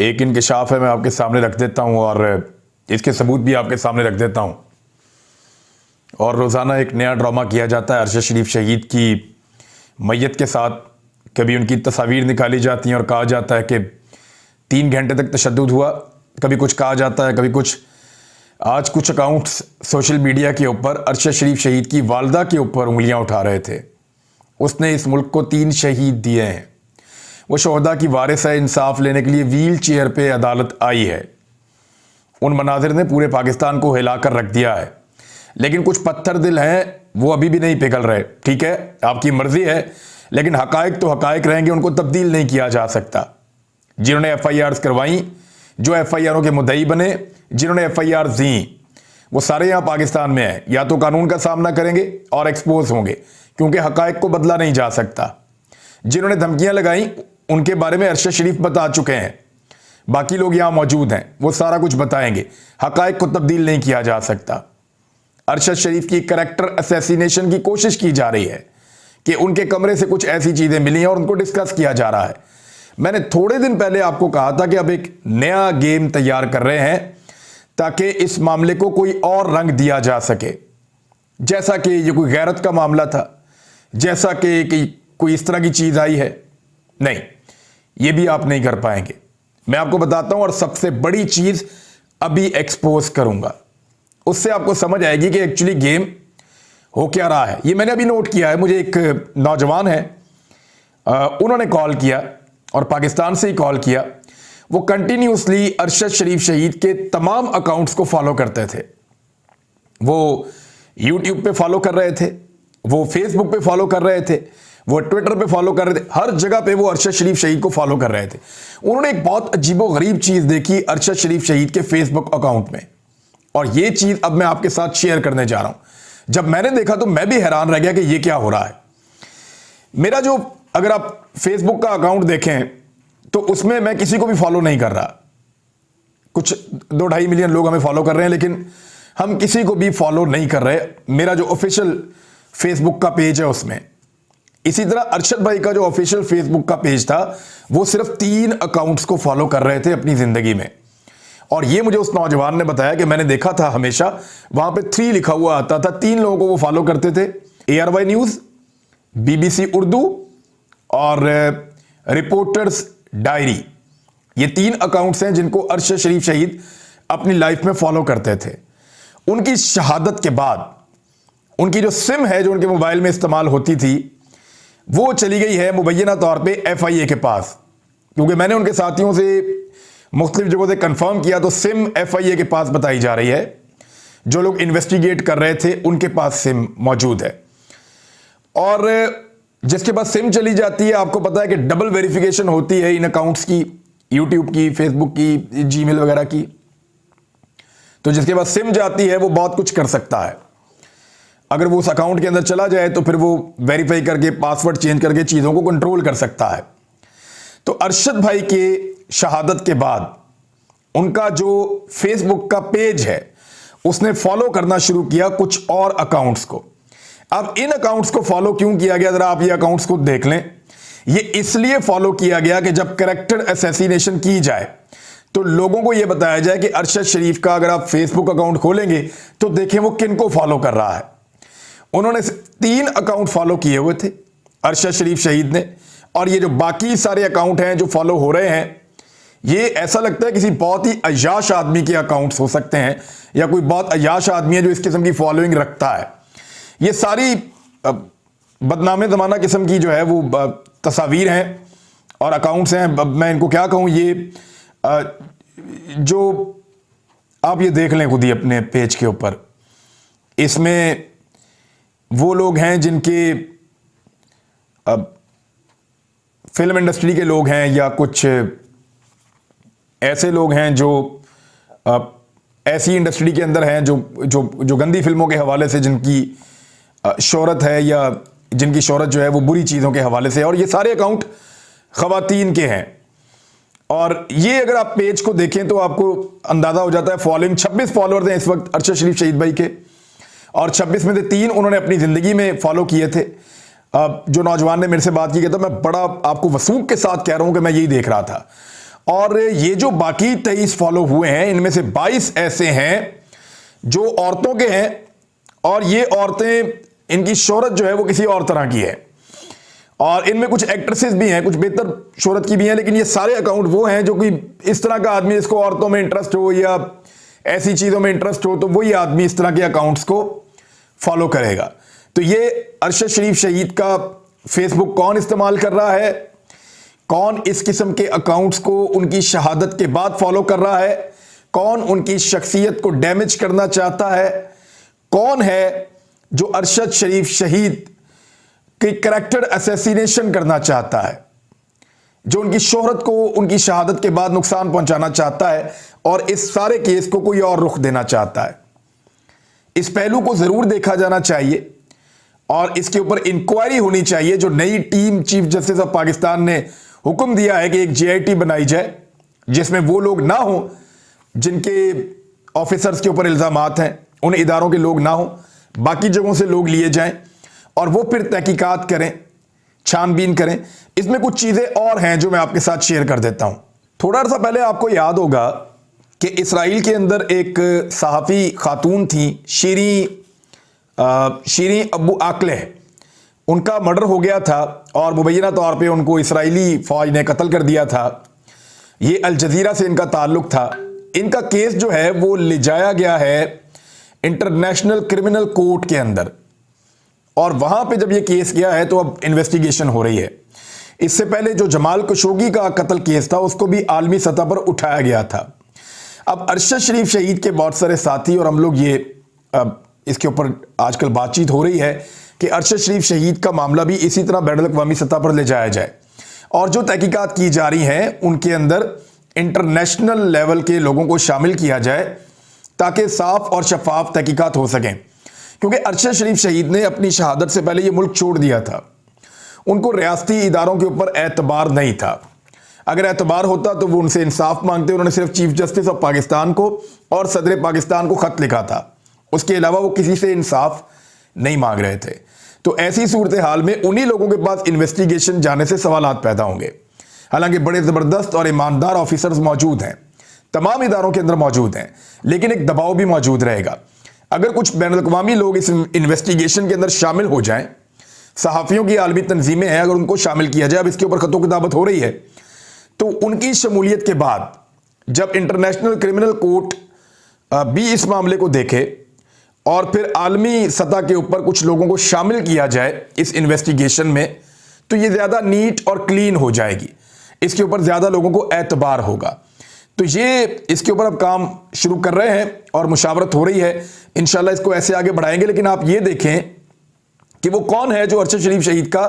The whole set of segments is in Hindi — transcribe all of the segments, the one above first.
एक इंकशाफ है, मैं आपके सामने रख देता हूँ और इसके सबूत भी आपके सामने रख देता हूँ। और रोज़ाना एक नया ड्रामा किया जाता है अरशद शरीफ शहीद की मैयत के साथ। कभी उनकी तस्वीर निकाली जाती हैं और कहा जाता है कि 3 घंटे तक तशद्दुद हुआ, कभी कुछ कहा जाता है, कभी कुछ। आज कुछ अकाउंट्स सोशल मीडिया के ऊपर अरशद शरीफ शहीद की वालदा के ऊपर उंगलियां उठा रहे थे। उसने इस मुल्क को 3 शहीद दिए हैं। वो शोहदा की वारिस है, इंसाफ लेने के लिए व्हील चेयर पे अदालत आई है। उन मनाजिर ने पूरे पाकिस्तान को हिलाकर रख दिया है, लेकिन कुछ पत्थर दिल हैं, वो अभी भी नहीं पिघल रहे। ठीक है, आपकी मर्जी है, लेकिन हकायक तो हकायक रहेंगे, उनको तब्दील नहीं किया जा सकता। जिन्होंने FIRs करवाई, जो FIRों के मुद्दई बने, जिन्होंने FIR दी, वो सारे यहाँ पाकिस्तान में हैं। या तो कानून का सामना करेंगे और एक्सपोज होंगे, क्योंकि हकायक को बदला नहीं जा सकता। जिन्होंने धमकियां लगाई उनके बारे में अरशद शरीफ बता चुके हैं, बाकी लोग यहाँ मौजूद हैं, वो सारा कुछ बताएंगे। हकायक को तब्दील नहीं किया जा सकता। अरशद शरीफ की कैरेक्टर असैसिनेशन की कोशिश की जा रही है कि उनके कमरे से कुछ ऐसी चीजें मिली हैं और उनको डिस्कस किया जा रहा है। मैंने थोड़े दिन पहले आपको कहा था कि अब एक नया गेम तैयार कर रहे हैं ताकि इस मामले को कोई और रंग दिया जा सके, जैसा कि ये कोई गैरत का मामला था, जैसा कि कोई इस तरह की चीज आई है। नहीं, ये भी आप नहीं कर पाएंगे। मैं आपको बताता हूं और सबसे बड़ी चीज अभी एक्सपोज करूंगा, उससे आपको समझ आएगी कि एक्चुअली गेम हो क्या रहा है। ये मैंने अभी नोट किया है। मुझे एक नौजवान है, उन्होंने कॉल किया और पाकिस्तान से ही कॉल किया। वो कंटिन्यूसली अरशद शरीफ शहीद के तमाम अकाउंट्स को फॉलो करते थे। वो यूट्यूब पे फॉलो कर रहे थे, वो फेसबुक पे फॉलो कर रहे थे, वो ट्विटर पे फॉलो कर रहे थे, हर जगह पे वो अरशद शरीफ शहीद को फॉलो कर रहे थे। उन्होंने एक बहुत अजीबोगरीब चीज देखी अरशद शरीफ शहीद के फेसबुक अकाउंट में, और ये चीज अब मैं आपके साथ शेयर करने जा रहा हूं। जब मैंने देखा तो मैं भी हैरान रह गया कि ये क्या हो रहा है। मेरा जो, अगर आप फेसबुक का अकाउंट देखें तो उसमें मैं किसी को भी फॉलो नहीं कर रहा। कुछ 2-2.5 मिलियन लोग हमें फॉलो कर रहे हैं, लेकिन हम किसी को भी फॉलो नहीं कर रहे। मेरा जो ऑफिशियल फेसबुक का पेज है उसमें, इसी तरह अरशद भाई का जो ऑफिशियल फेसबुक का पेज था, वो सिर्फ 3 अकाउंट्स को फॉलो कर रहे थे अपनी जिंदगी में। और ये मुझे उस नौजवान ने बताया कि मैंने देखा था हमेशा वहां पे 3 लिखा हुआ आता था। 3 लोगों को वो फॉलो करते थे, ARY न्यूज, BBC उर्दू और रिपोर्टर्स डायरी। ये 3 अकाउंट्स हैं जिनको अरशद शरीफ शहीद अपनी लाइफ में फॉलो करते थे। उनकी शहादत के बाद उनकी जो सिम है जो उनके मोबाइल में इस्तेमाल होती थी, वो चली गई है मुबैना तौर पे FIA के पास, क्योंकि मैंने उनके साथियों से मुख्तलिफ जगहों से कंफर्म किया तो सिम FIA के पास बताई जा रही है। जो लोग इन्वेस्टिगेट कर रहे थे उनके पास सिम मौजूद है, और जिसके पास सिम चली जाती है, आपको पता है कि डबल वेरिफिकेशन होती है इन अकाउंट्स की, यूट्यूब की, फेसबुक की, जीमेल वगैरह की। तो जिसके पास सिम जाती है वो बहुत कुछ कर सकता है। अगर वो उस अकाउंट के अंदर चला जाए तो फिर वो वेरीफाई करके, पासवर्ड चेंज करके चीजों को कंट्रोल कर सकता है। तो अरशद भाई के शहादत के बाद उनका जो फेसबुक का पेज है उसने फॉलो करना शुरू किया कुछ और अकाउंट्स को। अब इन अकाउंट्स को फॉलो क्यों किया गया, जरा आप ये अकाउंट्स को देख लें। ये इसलिए फॉलो किया गया कि जब कैरेक्टर असैसिनेशन की जाए तो लोगों को यह बताया जाए कि अरशद शरीफ का अगर आप फेसबुक अकाउंट खोलेंगे तो देखें वो किन को फॉलो कर रहा है। उन्होंने 3 अकाउंट फॉलो किए हुए थे अरशद शरीफ शहीद ने, और ये जो बाकी सारे अकाउंट हैं जो फॉलो हो रहे हैं, ये ऐसा लगता है किसी बहुत ही अय्याश आदमी के अकाउंट्स हो सकते हैं, या कोई बहुत अय्याश आदमी है जो इस किस्म की फॉलोइंग रखता है। ये सारी बदनामे ज़माना किस्म की जो है वो तस्वीर हैं और अकाउंट्स हैं। मैं इनको क्या कहूँ, ये जो आप ये देख लें खुद ही अपने पेज के ऊपर, इसमें वो लोग हैं जिनके फिल्म इंडस्ट्री के लोग हैं, या कुछ ऐसे लोग हैं जो ऐसी इंडस्ट्री के अंदर हैं जो जो जो गंदी फिल्मों के हवाले से जिनकी शोहरत है, या जिनकी शोहरत जो है वो बुरी चीज़ों के हवाले से। और ये सारे अकाउंट ख़वातीन के हैं। और ये अगर आप पेज को देखें तो आपको अंदाज़ा हो जाता है। फॉलोइंग 26 फॉलोअर्स हैं इस वक्त अरशद शरीफ शहीद भाई के, और 26 में से 3 उन्होंने अपनी ज़िंदगी में फॉलो किए थे। जो नौजवान ने मेरे से बात की तो मैं बड़ा आपको वसूख के साथ कह रहा हूँ कि मैं यही देख रहा था। और ये जो बाकी 23 फॉलो हुए हैं, इनमें से 22 ऐसे हैं जो औरतों के हैं, और ये औरतें, इनकी शोहरत जो है वो किसी और तरह की है, और इनमें कुछ एक्ट्रेसेस भी हैं, कुछ बेहतर शोहरत की भी हैं, लेकिन ये सारे अकाउंट वो हैं जो कि इस तरह का आदमी, इसको औरतों में इंटरेस्ट हो या ऐसी चीज़ों में इंटरेस्ट हो, तो वही आदमी इस तरह के अकाउंट्स को फॉलो करेगा। तो ये अरशद शरीफ शहीद का फेसबुक कौन इस्तेमाल कर रहा है, कौन इस किस्म के अकाउंट्स को उनकी शहादत के बाद फॉलो कर रहा है, कौन उनकी शख्सियत को डैमेज करना चाहता है, कौन है जो अरशद शरीफ शहीद की कैरेक्टर असैसिनेशन करना चाहता है, जो उनकी शोहरत को उनकी शहादत के बाद नुकसान पहुंचाना चाहता है और इस सारे केस को कोई और रुख देना चाहता है। इस पहलू को जरूर देखा जाना चाहिए और इसके ऊपर इंक्वायरी होनी चाहिए। जो नई team chief justice of Pakistan ने हुक्म दिया है कि एक जीआईटी बनाई जाए जिसमें वो लोग ना हो जिनके ऑफिसर्स के ऊपर इल्जामात हैं, उन इदारों के लोग ना हो, बाकी जगहों से लोग लिए जाएं और वो फिर तहकीकात करें, छानबीन करें। इसमें कुछ चीज़ें और हैं जो मैं आपके साथ शेयर कर देता हूं। थोड़ा सा पहले आपको याद होगा कि इसराइल के अंदर एक सहाफ़ी खातून थी, शीरी अबू आकले, उनका मर्डर हो गया था और मुबैना तौर पे उनको इसराइली फ़ौज ने कत्ल कर दिया था। ये अल जज़ीरा से इनका ताल्लुक़ था। इनका केस जो है वो ले जाया गया है इंटरनेशनल क्रिमिनल कोर्ट के अंदर, और वहाँ पे जब ये केस गया है तो अब इन्वेस्टिगेशन हो रही है। इससे पहले जो जमाल खशोगी का कत्ल केस था उसको भी आलमी सतह पर उठाया गया था। अब अरशद शरीफ शहीद के बहुत सारे साथी और हम लोग ये इसके ऊपर आजकल बातचीत हो रही है कि अरशद शरीफ शहीद का मामला भी इसी तरह बैनुल अक़वामी सतह पर ले जाया जाए, और जो तहकीकात की जा रही हैं उनके अंदर इंटरनेशनल लेवल के लोगों को शामिल किया जाए ताकि साफ और शफाफ तहकीकात हो सकें। क्योंकि अरशद शरीफ शहीद ने अपनी शहादत से पहले ये मुल्क छोड़ दिया था, उनको रियासती इदारों के ऊपर एतबार नहीं था। अगर एतबार होता तो वो उनसे इंसाफ मांगते। उन्होंने सिर्फ चीफ जस्टिस ऑफ पाकिस्तान को और सदर पाकिस्तान को खत लिखा था, उसके अलावा वो किसी से इंसाफ नहीं मांग रहे थे। तो ऐसी सूरत हाल में उन्हीं लोगों के पास इन्वेस्टिगेशन जाने से सवालात पैदा होंगे। हालांकि बड़े ज़बरदस्त और ईमानदार ऑफिसर्स मौजूद हैं, तमाम इदारों के अंदर मौजूद हैं, लेकिन एक दबाव भी मौजूद रहेगा। अगर कुछ बैनुल अक़वामी लोग इस इन्वेस्टिगेशन के अंदर शामिल हो जाएं, सहाफ़ियों की आलमी तंजीमें हैं, अगर उनको शामिल किया जाए, अब इसके ऊपर खतों किताबत हो रही है, तो उनकी शमूलियत के बाद जब इंटरनेशनल क्रिमिनल कोर्ट भी इस मामले को देखे और फिर आलमी सतह के ऊपर कुछ लोगों को शामिल किया जाए इस इन्वेस्टिगेशन में, तो ये ज़्यादा नीट और क्लीन हो जाएगी। इसके ऊपर ज़्यादा लोगों को एतबार होगा। तो ये इसके ऊपर अब काम शुरू कर रहे हैं और मुशावरत हो रही है। इंशाल्लाह इसको ऐसे आगे बढ़ाएंगे। लेकिन आप ये देखें कि वो कौन है जो अरशद शरीफ शहीद का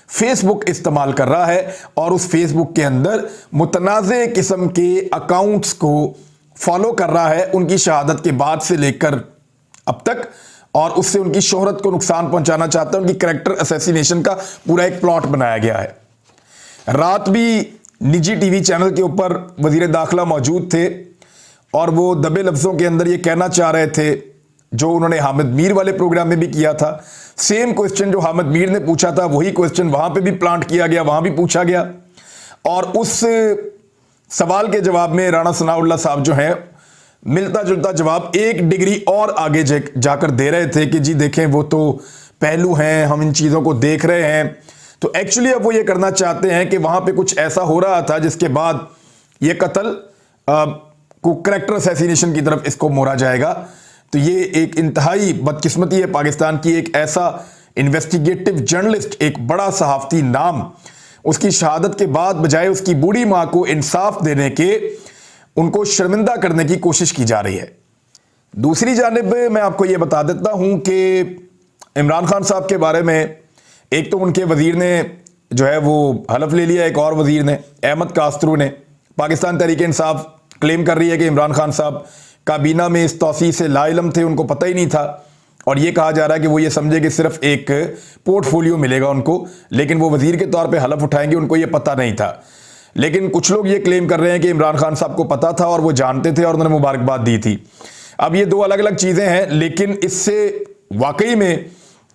फेसबुक इस्तेमाल कर रहा है और उस फेसबुक के अंदर मुतनाज़े किस्म के अकाउंट्स को फॉलो कर रहा है उनकी शहादत के बाद से लेकर अब तक, और उससे उनकी शोहरत को नुकसान पहुंचाना चाहता है। उनकी कैरेक्टर असैसिनेशन का पूरा एक प्लॉट बनाया गया है। रात भी निजी टीवी चैनल के ऊपर वजीर दाखिला मौजूद थे और वो दबे लफ्ज़ों के अंदर ये कहना चाह रहे थे जो उन्होंने हामिद मीर वाले प्रोग्राम में भी किया था। सेम क्वेश्चन जो हामिद मीर ने पूछा था वही क्वेश्चन वहाँ पे भी प्लांट किया गया, वहाँ भी पूछा गया, और उस सवाल के जवाब में राणा सनाउल्लाह साहब जो हैं मिलता जुलता जवाब 1 डिग्री और आगे जाकर दे रहे थे कि जी देखें वो तो पहलू हैं, हम इन चीज़ों को देख रहे हैं। तो एक्चुअली अब वो ये करना चाहते हैं कि वहाँ पे कुछ ऐसा हो रहा था जिसके बाद ये कत्ल को कैरेक्टर असैसिनेशन की तरफ इसको मोड़ा जाएगा। तो ये एक इंतहाई बदकिस्मती है पाकिस्तान की। एक ऐसा इन्वेस्टिगेटिव जर्नलिस्ट, एक बड़ा सहाफ़ती नाम, उसकी शहादत के बाद बजाय उसकी बूढ़ी माँ को इंसाफ देने के उनको शर्मिंदा करने की कोशिश की जा रही है। दूसरी जानिब मैं आपको ये बता देता हूँ कि इमरान खान साहब के बारे में एक तो उनके वज़ीर ने जो है वो हलफ ले लिया, एक और वज़ीर ने, अहमद कास्तरू ने। पाकिस्तान तहरीक इंसाफ क्लेम कर रही है कि इमरान खान साहब काबीना में इस तौसीह से लाइलम थे, उनको पता ही नहीं था, और ये कहा जा रहा है कि वो ये समझे कि सिर्फ एक पोर्टफोलियो मिलेगा उनको, लेकिन वो वज़ीर के तौर पे हलफ उठाएंगे, उनको ये पता नहीं था। लेकिन कुछ लोग ये क्लेम कर रहे हैं कि इमरान खान साहब को पता था और वो जानते थे और उन्होंने मुबारकबाद दी थी। अब ये दो अलग अलग चीज़ें हैं, लेकिन इससे वाकई में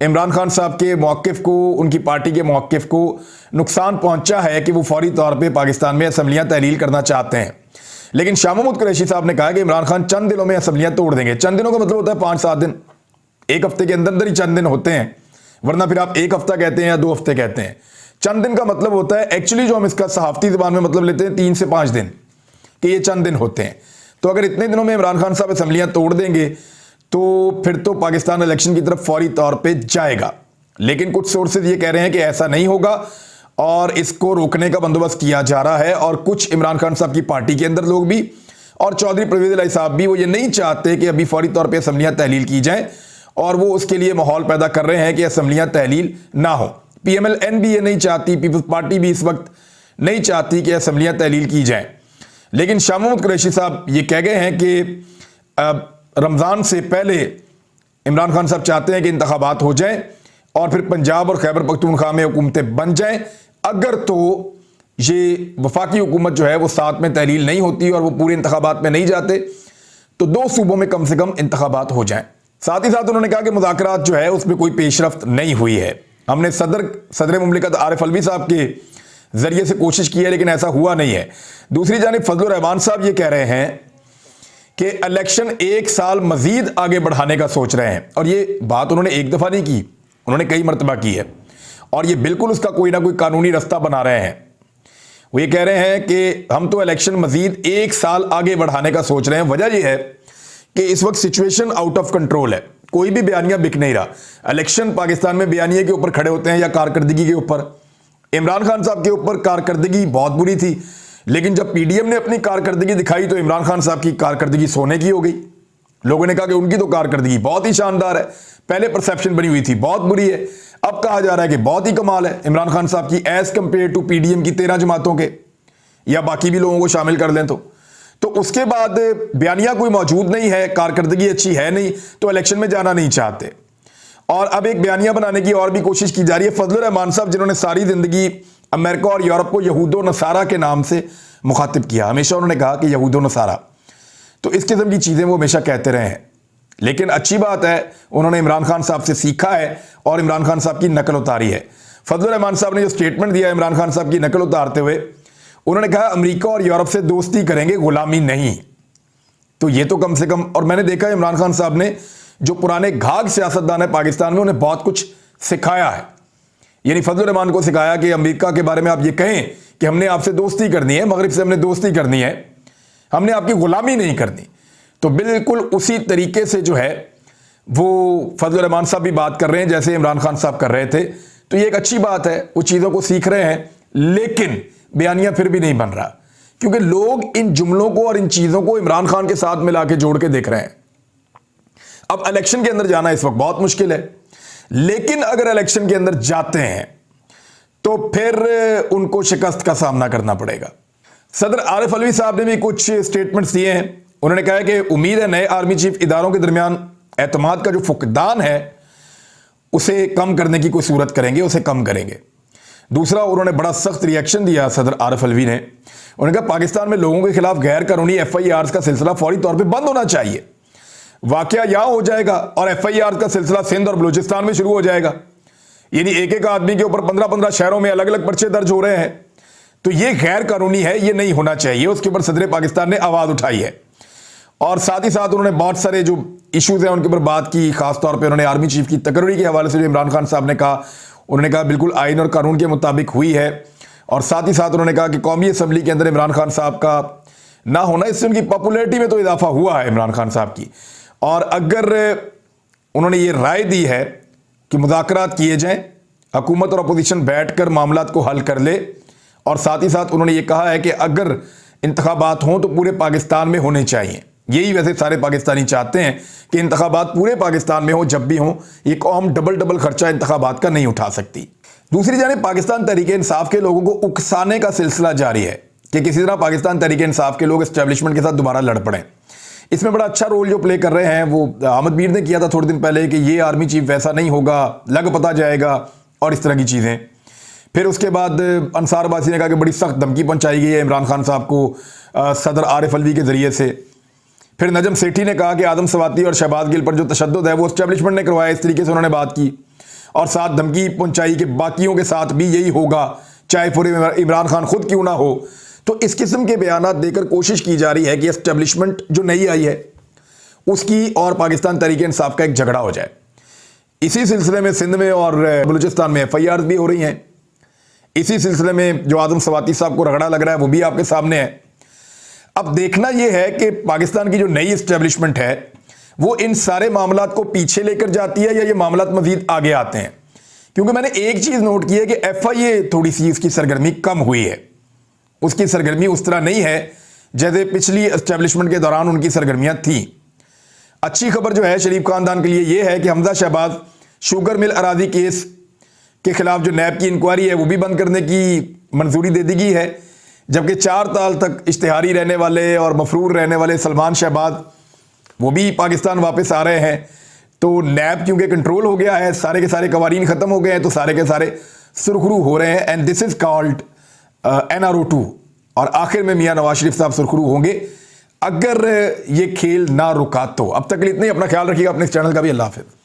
इमरान खान साहब के मौक़िफ़ को, उनकी पार्टी के मौक़िफ़ को नुकसान पहुंचा है कि वो फौरी तौर पे पाकिस्तान में असम्बलियां तहलील करना चाहते हैं। लेकिन शाह महमूद कुरैशी साहब ने कहा कि इमरान खान चंद दिनों में असम्बलियां तोड़ देंगे। चंद दिनों का मतलब होता है 5-7 दिन, एक हफ्ते के अंदर ही चंद दिन होते हैं, वरना फिर आप एक हफ्ता कहते हैं या 2 हफ्ते कहते हैं। चंद दिन का मतलब होता है एक्चुअली जो हम इसका सहाफ़ती ज़बान में मतलब लेते हैं 3 से 5 दिन, कि ये चंद दिन होते हैं। तो अगर इतने दिनों में इमरान खान साहब असम्बलियां तोड़ देंगे तो फिर तो पाकिस्तान इलेक्शन की तरफ फौरी तौर पे जाएगा। लेकिन कुछ सोर्सेज ये कह रहे हैं कि ऐसा नहीं होगा और इसको रोकने का बंदोबस्त किया जा रहा है। और कुछ इमरान खान साहब की पार्टी के अंदर लोग भी और चौधरी परवेज़ इलाही साहब भी, वो ये नहीं चाहते कि अभी फौरी तौर पे असम्बलियां तहलील की जाएं, और वो उसके लिए माहौल पैदा कर रहे हैं कि असम्बलियां तहलील ना हो। PMLN भी ये नहीं चाहती, पीपल्स पार्टी भी इस वक्त नहीं चाहती कि असम्बलियां तहलील की जाएं। लेकिन शाह महमूद कुरैशी साहब ये कह गए हैं कि रमज़ान से पहले इमरान खान साहब चाहते हैं कि इंतखाबात हो जाएं और फिर पंजाब और खैबर पख्तूनख्वा में हुकूमतें बन जाएं। अगर तो ये वफाकी हुकूमत जो है वो साथ में तहलील नहीं होती और वो पूरे इंतखाबात में नहीं जाते, तो 2 सूबों में कम से कम इंतखाबात हो जाएं। साथ ही साथ उन्होंने कहा कि मुज़ाकरात जो है उसमें कोई पेशरफ्त नहीं हुई है। हमने सदर मुमलिकत आरिफ अलवी साहब के जरिए से कोशिश की है, लेकिन ऐसा हुआ नहीं है। दूसरी जानिब फजलुर रहमान साहब ये कह रहे हैं कि इलेक्शन 1 साल मजीद आगे बढ़ाने का सोच रहे हैं, और ये बात उन्होंने एक दफ़ा नहीं की, उन्होंने कई मरतबा की है, और ये बिल्कुल उसका कोई ना कोई कानूनी रास्ता बना रहे हैं। वो ये कह रहे हैं कि हम तो इलेक्शन मजीद 1 साल आगे बढ़ाने का सोच रहे हैं। वजह यह है कि इस वक्त सिचुएशन आउट ऑफ कंट्रोल है, कोई भी बयानिया बिक नहीं रहा। इलेक्शन पाकिस्तान में बयानिए के ऊपर खड़े होते हैं या कारकर्दगी के ऊपर। इमरान खान साहब के ऊपर कारकर्दगी बहुत बुरी थी, लेकिन जब PDM ने अपनी कारकर्दगी दिखाई तो इमरान खान साहब की कारकर्दगी सोने की हो गई। लोगों ने कहा कि उनकी तो कारकर्दगी बहुत ही शानदार है, पहले परसेप्शन बनी हुई थी बहुत बुरी है, अब कहा जा रहा है कि बहुत ही कमाल है इमरान खान साहब की एज कंपेयर टू PDM की 13 जमातों के, या बाकी भी लोगों को शामिल कर लें तो उसके बाद बयानिया कोई मौजूद नहीं है, कारकर्दगी अच्छी है नहीं, तो इलेक्शन में जाना नहीं चाहते। और अब एक बयानिया बनाने की और भी कोशिश की जा रही है। फजलुर रहमान साहब जिन्होंने सारी जिंदगी अमेरिका और यूरोप को यहूदो नसारा के नाम से मुखातिब किया, हमेशा उन्होंने कहा कि यहूदो नसारा, तो इस किस्म की चीज़ें वो हमेशा कहते रहे हैं। लेकिन अच्छी बात है उन्होंने इमरान खान साहब से सीखा है और इमरान खान साहब की नकल उतारी है। फजलुर रहमान साहब ने जो स्टेटमेंट दिया इमरान खान साहब की नकल उतारते हुए, उन्होंने कहा अमेरिका और यूरोप से दोस्ती करेंगे, गुलामी नहीं। तो ये तो कम से कम, और मैंने देखा है इमरान खान साहब ने जो पुराने घाघ सियासतदान है पाकिस्तान में, उन्हें बहुत कुछ सिखाया है। यानी फजलुर रहमान को सिखाया कि अमेरिका के बारे में आप ये कहें कि हमने आपसे दोस्ती करनी है, मगरिब से हमने दोस्ती करनी है, हमने आपकी गुलामी नहीं करनी। तो बिल्कुल उसी तरीके से जो है वो फजलुर रहमान साहब भी बात कर रहे हैं जैसे इमरान खान साहब कर रहे थे। तो ये एक अच्छी बात है, वो चीज़ों को सीख रहे हैं, लेकिन बयानिया फिर भी नहीं बन रहा, क्योंकि लोग इन जुमलों को और इन चीज़ों को इमरान खान के साथ मिला के जोड़ के देख रहे हैं। अब इलेक्शन के अंदर जाना इस वक्त बहुत मुश्किल है, लेकिन अगर इलेक्शन के अंदर जाते हैं तो फिर उनको शिकस्त का सामना करना पड़ेगा। सदर आरिफ अलवी साहब ने भी कुछ स्टेटमेंट्स दिए हैं। उन्होंने कहा कि उम्मीद है नए आर्मी चीफ इदारों के दरमियान एतमाद का जो फुकदान है उसे कम करने की कोई सूरत करेंगे, उसे कम करेंगे। दूसरा, उन्होंने बड़ा सख्त रिएक्शन दिया सदर आरिफ अलवी ने। उन्होंने कहा पाकिस्तान में लोगों के खिलाफ गैर कानूनी FIRs का सिलसिला फौरी तौर पर बंद होना चाहिए। वाकया यह हो जाएगा और FIRs का सिलसिला सिंध और बलूचिस्तान में शुरू हो जाएगा। यानी एक एक आदमी के ऊपर 15-15 शहरों में अलग अलग पर्चे दर्ज हो रहे हैं। तो ये गैर कानूनी है, ये नहीं होना चाहिए। उसके ऊपर सदर पाकिस्तान ने आवाज़ उठाई है। और साथ ही साथ उन्होंने बहुत सारे जो इश्यूज़ हैं उनके ऊपर बात की। खासतौर पर उन्होंने आर्मी चीफ की तकरीर के हवाले से जो इमरान खान साहब ने कहा, उन्होंने कहा बिल्कुल आइन और कानून के मुताबिक हुई है। और साथ ही साथ उन्होंने कहा कि कौमी असम्बली के अंदर इमरान खान साहब का ना होना, इससे उनकी पॉपुलैरिटी में तो इजाफा हुआ है इमरान खान साहब की। और अगर उन्होंने ये राय दी है कि मुज़ाकरात किए जाएं, हुकूमत और अपोजिशन बैठकर मामलात को हल कर ले, और साथ ही साथ उन्होंने ये कहा है कि अगर इंतखाबात हों तो पूरे पाकिस्तान में होने चाहिए। यही वैसे सारे पाकिस्तानी चाहते हैं कि इंतखाबात पूरे पाकिस्तान में हो, जब भी हो। ये कौम डबल खर्चा इंतखाबात का नहीं उठा सकती। दूसरी जानिब पाकिस्तान तहरीक-ए-इंसाफ के लोगों को उकसाने का सिलसिला जारी है कि किसी तरह पाकिस्तान तहरीक-ए-इंसाफ के लोग एस्टेब्लिशमेंट के साथ दोबारा लड़ पड़ें। इसमें बड़ा अच्छा रोल जो प्ले कर रहे हैं वो अहमद मीर ने किया था थोड़े दिन पहले कि ये आर्मी चीफ वैसा नहीं होगा, लग पता जाएगा, और इस तरह की चीज़ें। फिर उसके बाद अंसार अब्बासी ने कहा कि बड़ी सख्त धमकी पहुंचाई गई है इमरान खान साहब को सदर आरिफ अलवी के ज़रिए से। फिर नजम सेठी ने कहा कि आदम सवाती और शहबाज गिल पर जो तशद्दुद है वो एस्टेब्लिशमेंट ने करवाया, इस तरीके से उन्होंने बात की। और साथ धमकी पहुंचाई कि बाकियों के साथ भी यही होगा, चाहे पूरे इमरान खान खुद क्यों ना हो। तो इस किस्म के बयानात देकर कोशिश की जा रही है कि एस्टेब्लिशमेंट जो नई आई है उसकी और पाकिस्तान तहरीक इंसाफ का एक झगड़ा हो जाए। इसी सिलसिले में सिंध में और बलूचिस्तान में FIR भी हो रही हैं। इसी सिलसिले में जो आदम सवाती साहब को रगड़ा लग रहा है वो भी आपके सामने है। अब देखना यह है कि पाकिस्तान की जो नई एस्टेब्लिशमेंट है वो इन सारे मामलात को पीछे लेकर जाती है या ये मामलात मजीद आगे आते हैं। क्योंकि मैंने एक चीज नोट की है कि FIA थोड़ी सी इसकी सरगर्मी कम हुई है। उसकी सरगर्मी उस तरह नहीं है जैसे पिछली एस्टेब्लिशमेंट के दौरान उनकी सरगर्मियां थी। अच्छी खबर जो है शरीफ खानदान के लिए यह है कि हमजा शहबाज शुगर मिल अराजी केस के खिलाफ जो नैब की इंक्वायरी है वो भी बंद करने की मंजूरी दे दी गई है। जबकि 4 साल तक इश्तिहारी रहने वाले और मफरूर रहने वाले सलमान शहबाज वो भी पाकिस्तान वापस आ रहे हैं। तो नैब क्योंकि कंट्रोल हो गया है, सारे के सारे कवानीन खत्म हो गए हैं, तो सारे के सारे सुरखरू हो रहे हैं। And this is called NRO 2। और आखिर में मियां नवाज शरीफ साहब सुरखरू होंगे अगर ये खेल ना रुका तो। अब तक के लिए इतना ही। अपना ख्याल रखिएगा, अपने इस चैनल का भी। अल्लाह हाफिज़।